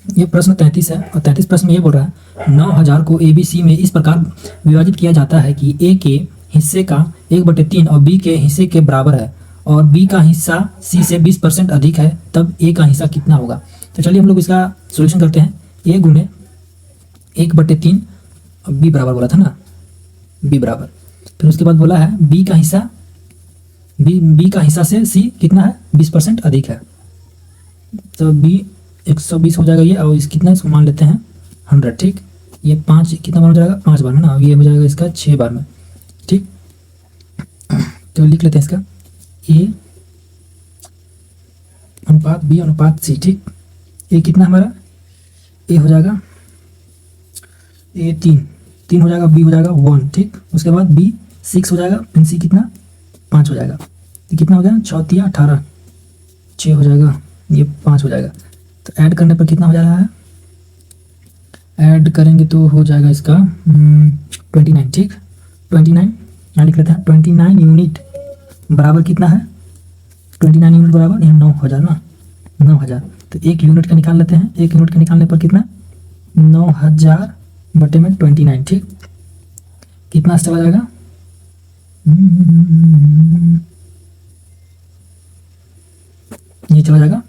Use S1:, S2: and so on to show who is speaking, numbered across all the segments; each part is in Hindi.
S1: ये प्रश्न 33 है और 33 प्रश्न में ये बोल रहा है 9000 को ए बी सी में इस प्रकार विभाजित किया जाता है कि ए के हिस्से का 1/3 और बी के हिस्से के बराबर है और बी का हिस्सा सी से 20% अधिक है, तब ए का हिस्सा कितना होगा। तो चलिए हम लोग इसका सोल्यूशन करते हैं। ए गुने 1/3 और बी बराबर बोला था ना, बी बराबर, फिर उसके बाद बोला है बी का हिस्सा, बी का हिस्सा से सी कितना है 20% अधिक है, तो बी 120 हो जाएगा ये, और इस कितना इसको मान लेते हैं 100। ठीक, ये 5 कितना बार हो जाएगा 5 बार में ना, ये हो जाएगा इसका 6 बार में। ठीक, तो लिख लेते हैं इसका ए अनुपात बी अनुपात सी। ठीक, ए कितना हमारा, ए हो जाएगा ए 3 हो जाएगा, बी हो जाएगा 1। ठीक, उसके बाद बी 6 हो जाएगा, फिर सी कितना 5 हो जाएगा, तो कितना हो गया 6 3 18, 6 हो जाएगा, ये 5 हो जाएगा। तो ऐड करने पर कितना हो जा रहा है, ऐड करेंगे तो हो जाएगा इसका 29। ठीक, 29 यहाँ लिख लेते हैं, 29 यूनिट बराबर कितना है, 29 यूनिट बराबर यहाँ 9000 ना, 9000, तो 1 यूनिट का निकाल लेते हैं। 1 यूनिट का निकालने पर कितना 9000 बटे में 29। ठीक, कितना चला जाएगा, ये चला जाएगा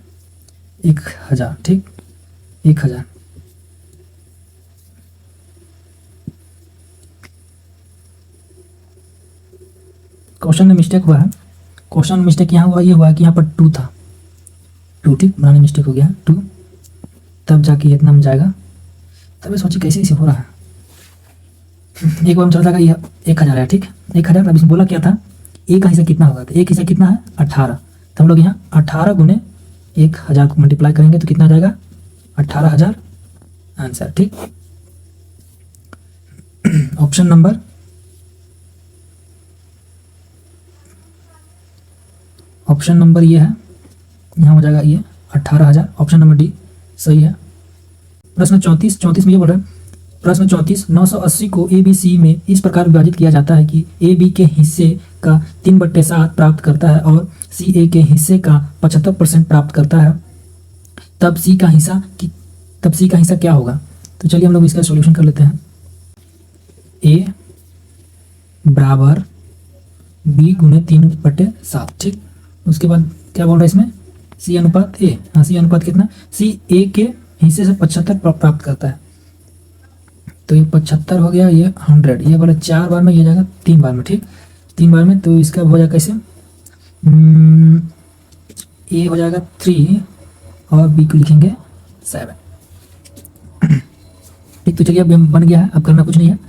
S1: 1000। ठीक, 1000। क्वेश्चन में मिस्टेक हुआ है, क्वेश्चन में मिस्टेक यहाँ हुआ, ये हुआ है कि यहाँ पर 2 था, 2। ठीक, बनाने मिस्टेक हो गया 2, तब जाके ये इतना में जाएगा। तब सोचिए कैसे इसे हो रहा है। एक बार में चला जाएगा ये 1000 है। ठीक, 1000। अब इसमें बोला क्या था, ए का हिस्सा कितना होगा, तो एक हिस्सा कितना है 18, तो हम लोग यहाँ 18 गुने 1000 को मल्टीप्लाई करेंगे तो कितना आ जाएगा 18000 आंसर। ठीक, ऑप्शन नंबर ये है, यहाँ हो जाएगा ये 18000, ऑप्शन नंबर डी सही है। प्रश्न 34 में ये बोल रहा है, प्रश्न 34 980 को ए बी सी में इस प्रकार विभाजित किया जाता है कि ए बी के हिस्से का 3/7 प्राप्त करता है और सी ए के हिस्से का 75% प्राप्त करता है, तब सी का हिस्सा क्या होगा। तो चलिए हम लोग इसका सॉल्यूशन कर लेते हैं। ए बराबर बी गुने 3/7। ठीक, उसके बाद क्या बोल रहा है इसमें, सी अनुपात ए, हाँ सी अनुपात कितना, सी ए के हिस्से से 75 प्राप्त करता है, तो ये 75 हो गया, ये 100, ये बोला 4 बार में, ये जाएगा 3 बार में। ठीक, 3 बार में, तो इसका हो जाएगा कैसे, ए हो जाएगा 3 और बी को लिखेंगे 7। ठीक, तो चलिए अब बन गया है, अब करना कुछ नहीं है।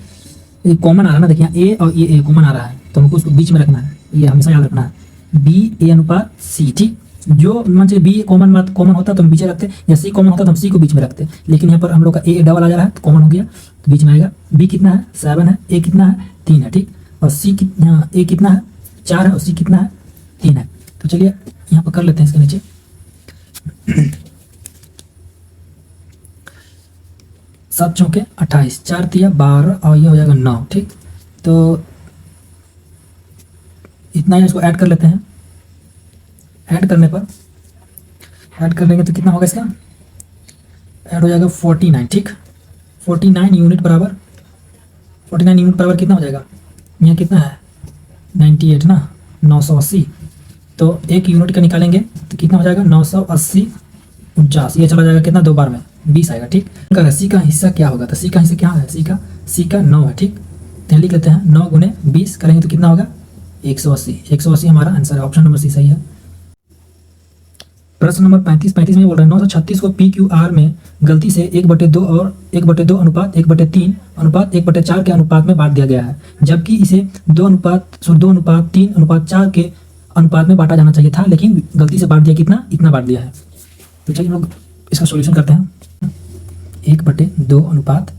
S1: ये कॉमन आ रहा है ना, देखिए ए और ये ए कॉमन आ रहा है, तो हमको उसको बीच में रखना है, ये हमेशा याद रखना है, बी ए अनुपात सी। ठीक, जो मान लीजिए बी कॉमन होता तो हम पीछे रखते, या सी कॉमन होता तो हम सी को बीच में रखते, लेकिन यहाँ पर हम लोग का ए डबल आ जा रहा है तो कॉमन हो गया, तो बीच में आएगा। बी कितना है 7 है, ए कितना है 3 है। ठीक, और सी कितना, ए कितना है 4 है और सी कितना है 3 है। तो चलिए यहाँ पर कर लेते हैं इसके नीचे। 7 चौके 28, 4 तिया 12 और ये हो जाएगा 9। ठीक, तो इतना ही, इसको ऐड कर लेते हैं। ऐड करने पर ऐड कर लेंगे तो कितना होगा, इसका ऐड हो जाएगा 49। ठीक, 49 यूनिट बराबर, 49 यूनिट बराबर कितना हो जाएगा, यहाँ कितना है 98 ना, 980, तो 1 यूनिट का निकालेंगे तो कितना हो जाएगा 980 49, ये चला जाएगा कितना 2 बार में 20 आएगा। ठीक, सी का हिस्सा क्या होगा, तो सी का हिस्सा क्या है, सी का 9 है। ठीक, तो लिख लेते हैं 9 गुने 20 करेंगे तो कितना होगा 180 हमारा आंसर है, ऑप्शन नंबर सी सही है। प्रश्न नंबर 35 में बोल रहा है 936 को पी क्यू आर में गलती से 1/2 और 1/2 अनुपात 1/3 अनुपात 1/4 के अनुपात में बांट दिया गया है, जबकि इसे 2 अनुपात 3 अनुपात 4 के अनुपात में बांटा जाना चाहिए था, लेकिन गलती से बांट दिया कितना, इतना बांट दिया है। तो चलिए लोग इसका सॉल्यूशन करते हैं। 1/2 अनुपात,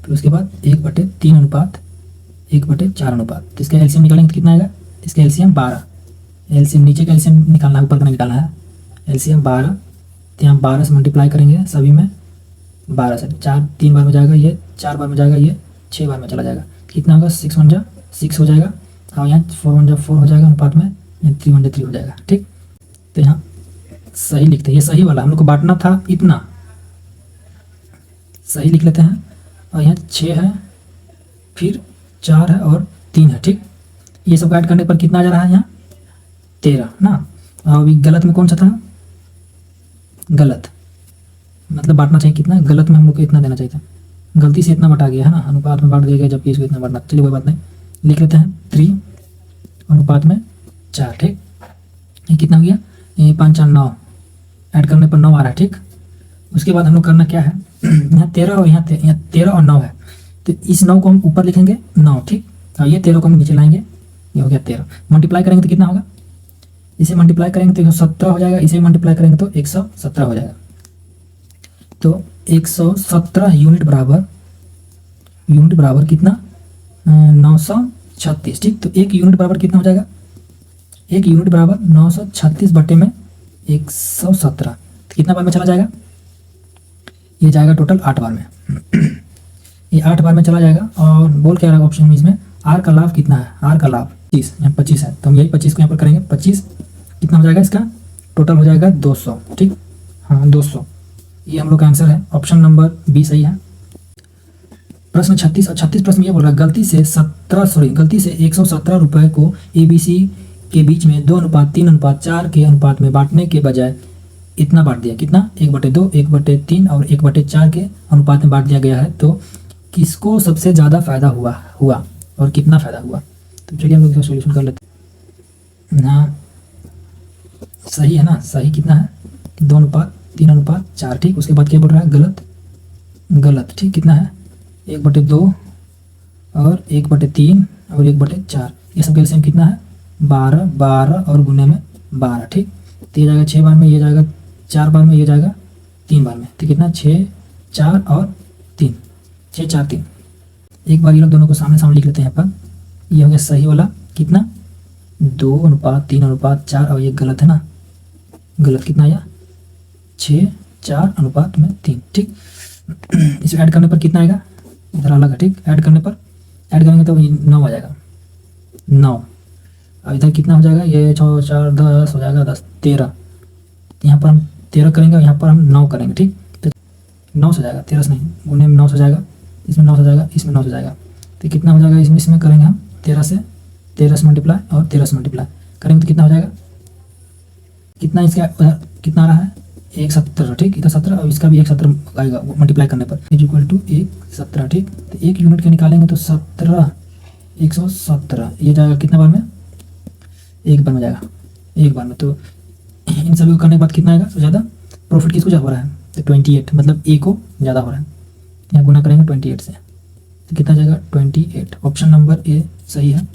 S1: फिर उसके बाद 1/3 अनुपात 1/4 अनुपात, तो इसका एलसीएम निकालेंगे तो कितना आएगा, इसका एलसीएम 12, एलसीएम नीचे का एलसीएम निकालना है, ऊपर का निकालना है। एलसीएम 12, तो यहाँ 12 से मल्टीप्लाई करेंगे सभी में, 12 से 4 3 बार में जाएगा, ये 4 बार में जाएगा, ये 6 बार में चला जाएगा, कितना होगा 6 1 जा 6 हो जाएगा, और यहाँ 4 1 जा 4 हो जाएगा अनुपात में, यहाँ 3 1 जा 3 हो जाएगा। ठीक, तो यहाँ सही लिखते हैं, ये सही वाला हम लोग को बांटना था इतना, सही लिख लेते हैं। और यहाँ 6 है, फिर 4 है और 3 है। ठीक, ये सब ऐड करने पर कितना आ जा रहा है यहाँ 13 ना। और अभी गलत में कौन सा था, गलत मतलब बांटना चाहिए कितना, गलत में हम लोग को इतना देना चाहिए था, गलती से इतना बटा गया है ना, अनुपात में बांट दिया गया जबकि इसको इतना बांटना। चलिए कोई बात नहीं, लिख लेते हैं 3 अनुपात में 4। ठीक, ये कितना हो गया, ये 5 4 9, ऐड करने पर 9 आ रहा है। ठीक, उसके बाद हम लोग करना क्या है, यहाँ 13 और यहाँ 13 और 9 है, तो इस 9 को हम ऊपर लिखेंगे 9। ठीक, और ये 13 को हम नीचे लाएंगे, ये हो गया 13। मल्टीप्लाई करेंगे तो कितना होगा, इसे मल्टीप्लाई करेंगे तो 117 हो जाएगा, इसे मल्टीप्लाई करेंगे तो 117 हो जाएगा। तो 117 यूनिट बराबर कितना, 936। ठीक, तो 1 यूनिट बराबर कितना हो जाएगा, 1 यूनिट बराबर 936 बटे में 117, तो कितना बार में चला जाएगा, ये जाएगा टोटल 8 बार में। ये 8 बार में चला जाएगा। और बोल क्या रहा ऑप्शन में, इसमें आर का लाभ कितना है, आर का लाभ 25, यहाँ 25 है, तो हम यही 25 को यहाँ पर करेंगे। 25 कितना हो जाएगा, इसका टोटल हो जाएगा 200। ठीक, हाँ 200, ये हम लोग का आंसर है। ऑप्शन नंबर बी सही है। प्रश्न 36 और 36 प्रश्न ये बोल रहा है, गलती से 117 रुपए को ABC के बीच में 2:3:4 के अनुपात में बांटने के बजाय इतना बांट दिया, कितना, 1/2, 1/3 और 1/4 के अनुपात में बांट दिया गया है, तो किसको सबसे ज़्यादा फायदा हुआ और कितना फायदा हुआ। तो चलिए हम लोग इसका सोल्यूशन कर लेते हैं। हाँ सही है ना, सही कितना है, 2:3:4। ठीक, उसके बाद क्या बोल रहा है, गलत। ठीक, कितना है, 1/2 और 1/3 और 1/4, ये सब एलसीएम कितना है, 12 और गुने में 12। ठीक, तो ये जाएगा 6 बार में, ये जाएगा 4 बार में, ये जाएगा 3 बार में, तो कितना 6 4 और 3, 6 4 3। एक बार ये लोग दोनों को सामने लिख लेते हैं यहाँ पर। ये हो गया सही वाला, कितना 2:3:4, और ये गलत है ना, गलत कितना आया 6 4 अनुपात में 3। ठीक, इसे ऐड करने पर कितना आएगा, इधर अलग है। ठीक, ऐड करेंगे तो 9 आ जाएगा, 9। अब इधर कितना हो जाएगा, ये 6 4 10 हो जाएगा, 10 13, यहाँ पर हम 13 करेंगे और यहाँ पर हम 9 करेंगे। ठीक, तो 9 से जाएगा, 13 से नहीं, गुने में 9 से जाएगा, इसमें 9 से जाएगा, इसमें 9 से जाएगा, तो कितना हो जाएगा, इसमें करेंगे हम 13 से मल्टीप्लाई और 13 से मल्टीप्लाई करेंगे तो कितना हो जाएगा, कितना इसका कितना आ रहा है 117। ठीक, इधर 17 और इसका भी 117 आएगा मल्टीप्लाई करने पर, = 117। ठीक, तो 1 यूनिट के निकालेंगे तो 17 117, ये जाएगा कितना बार में, 1 बार में जाएगा, 1 बार में। तो इन सभी को करने के बाद कितना आएगा, तो ज़्यादा प्रॉफिट किसको ज़्यादा हो रहा है, तो 28, मतलब ए को ज़्यादा हो रहा है, यहाँ गुना करेंगे 28 से, तो कितना जाएगा 28। ऑप्शन नंबर ए सही है।